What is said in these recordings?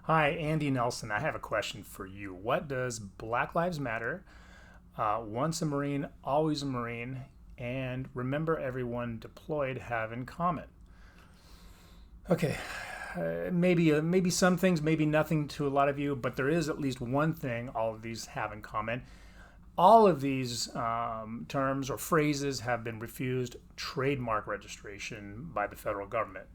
Hi, Andy Nelson. I have a question for you. What does Black Lives Matter, once a Marine, always a Marine, and remember everyone deployed have in common? Okay, maybe some things, maybe nothing to a lot of you, but there is at least one thing all of these have in common. All of these terms or phrases have been refused trademark registration by the federal government.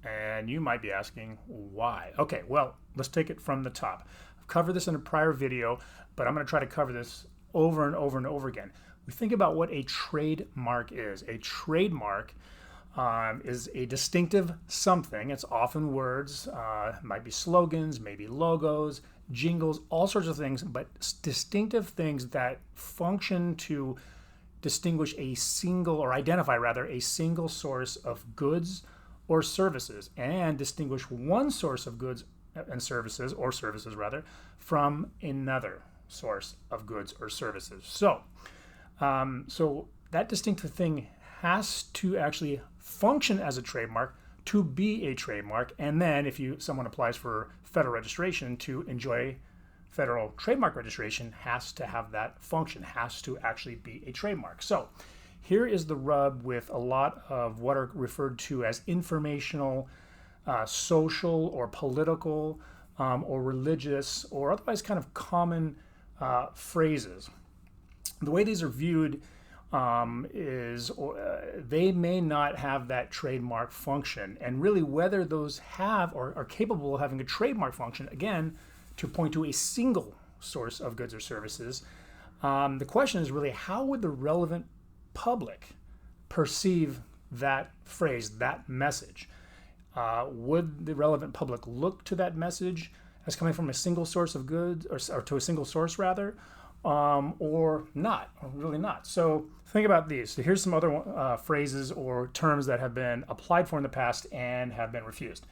And you might be asking why. Okay, well, let's take it from the top. I've covered this in a prior video, but I'm going to try to cover this over and over and over again. We think about what a trademark is. A trademark is a distinctive something. It's often words, might be slogans, maybe logos, jingles, all sorts of things, but distinctive things that function to distinguish a single, or identify rather, a single source of goods or services, and distinguish one source of goods and services, or services rather, from another source of goods or services. So that distinctive thing has to actually function as a trademark to be a trademark, and then if someone applies for federal registration to enjoy federal trademark registration, has to have that function, has to actually be a trademark. So here is the rub with a lot of what are referred to as informational, social, or political, or religious, or otherwise kind of common phrases. The way these are viewed is they may not have that trademark function, and really whether those have or are capable of having a trademark function, again, to point to a single source of goods or services. The question is really, how would the relevant public perceive that phrase, that message? Would the relevant public look to that message as coming from a single source of goods, or to a single source rather, or not, or really not? So think about these. So here's some other phrases or terms that have been applied for in the past and have been refused.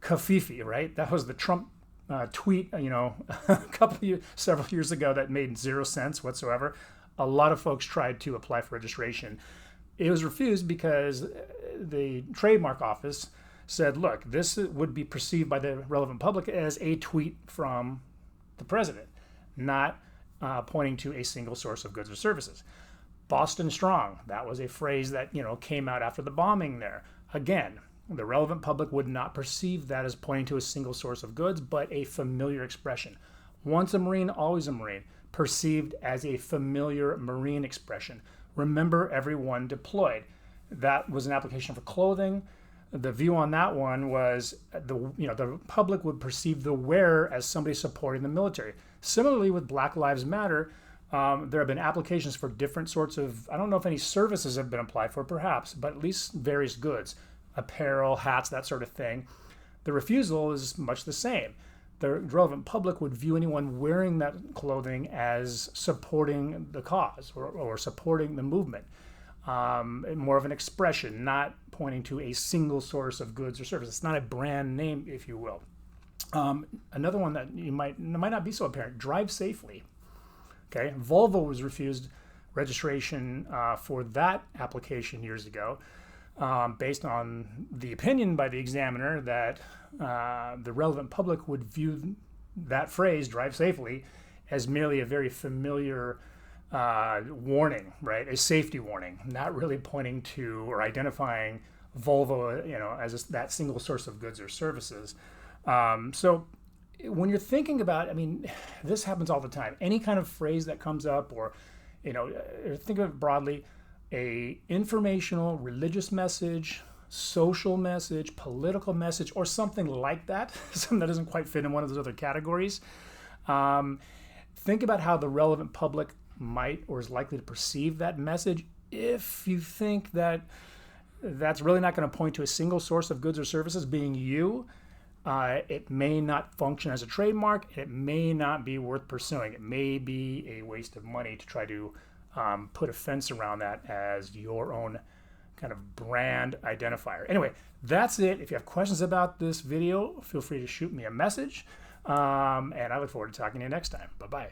Kafifi, right? That was the Trump tweet, several years ago that made zero sense whatsoever. A lot of folks tried to apply for registration. It was refused because the trademark office said, look, this would be perceived by the relevant public as a tweet from the president, not pointing to a single source of goods or services. Boston Strong, that was a phrase that came out after the bombing there. Again, the relevant public would not perceive that as pointing to a single source of goods, but a familiar expression. Once a Marine, always a Marine, perceived as a familiar Marine expression. Remember everyone deployed. That was an application for clothing. The view on that one was the public would perceive the wearer as somebody supporting the military. Similarly with Black Lives Matter, there have been applications for different sorts of, I don't know if any services have been applied for perhaps, but at least various goods, apparel, hats, that sort of thing. The refusal is much the same. The relevant public would view anyone wearing that clothing as supporting the cause or supporting the movement. More of an expression, not pointing to a single source of goods or service. It's not a brand name, if you will. Another one that might not be so apparent, drive safely. Okay, Volvo was refused registration for that application years ago, based on the opinion by the examiner that the relevant public would view that phrase, drive safely, as merely a very familiar warning, right? A safety warning, not really pointing to or identifying Volvo, as that single source of goods or services. So when you're thinking about, this happens all the time. Any kind of phrase that comes up, or, think of it broadly, a informational, religious message, social message, political message, or something like that, something that doesn't quite fit in one of those other categories. Think about how the relevant public might or is likely to perceive that message. If you think that that's really not going to point to a single source of goods or services being you, it may not function as a trademark. It may not be worth pursuing. It may be a waste of money to try to put a fence around that as your own kind of brand identifier. Anyway, that's it. If you have questions about this video, feel free to shoot me a message. And I look forward to talking to you next time. Bye-bye.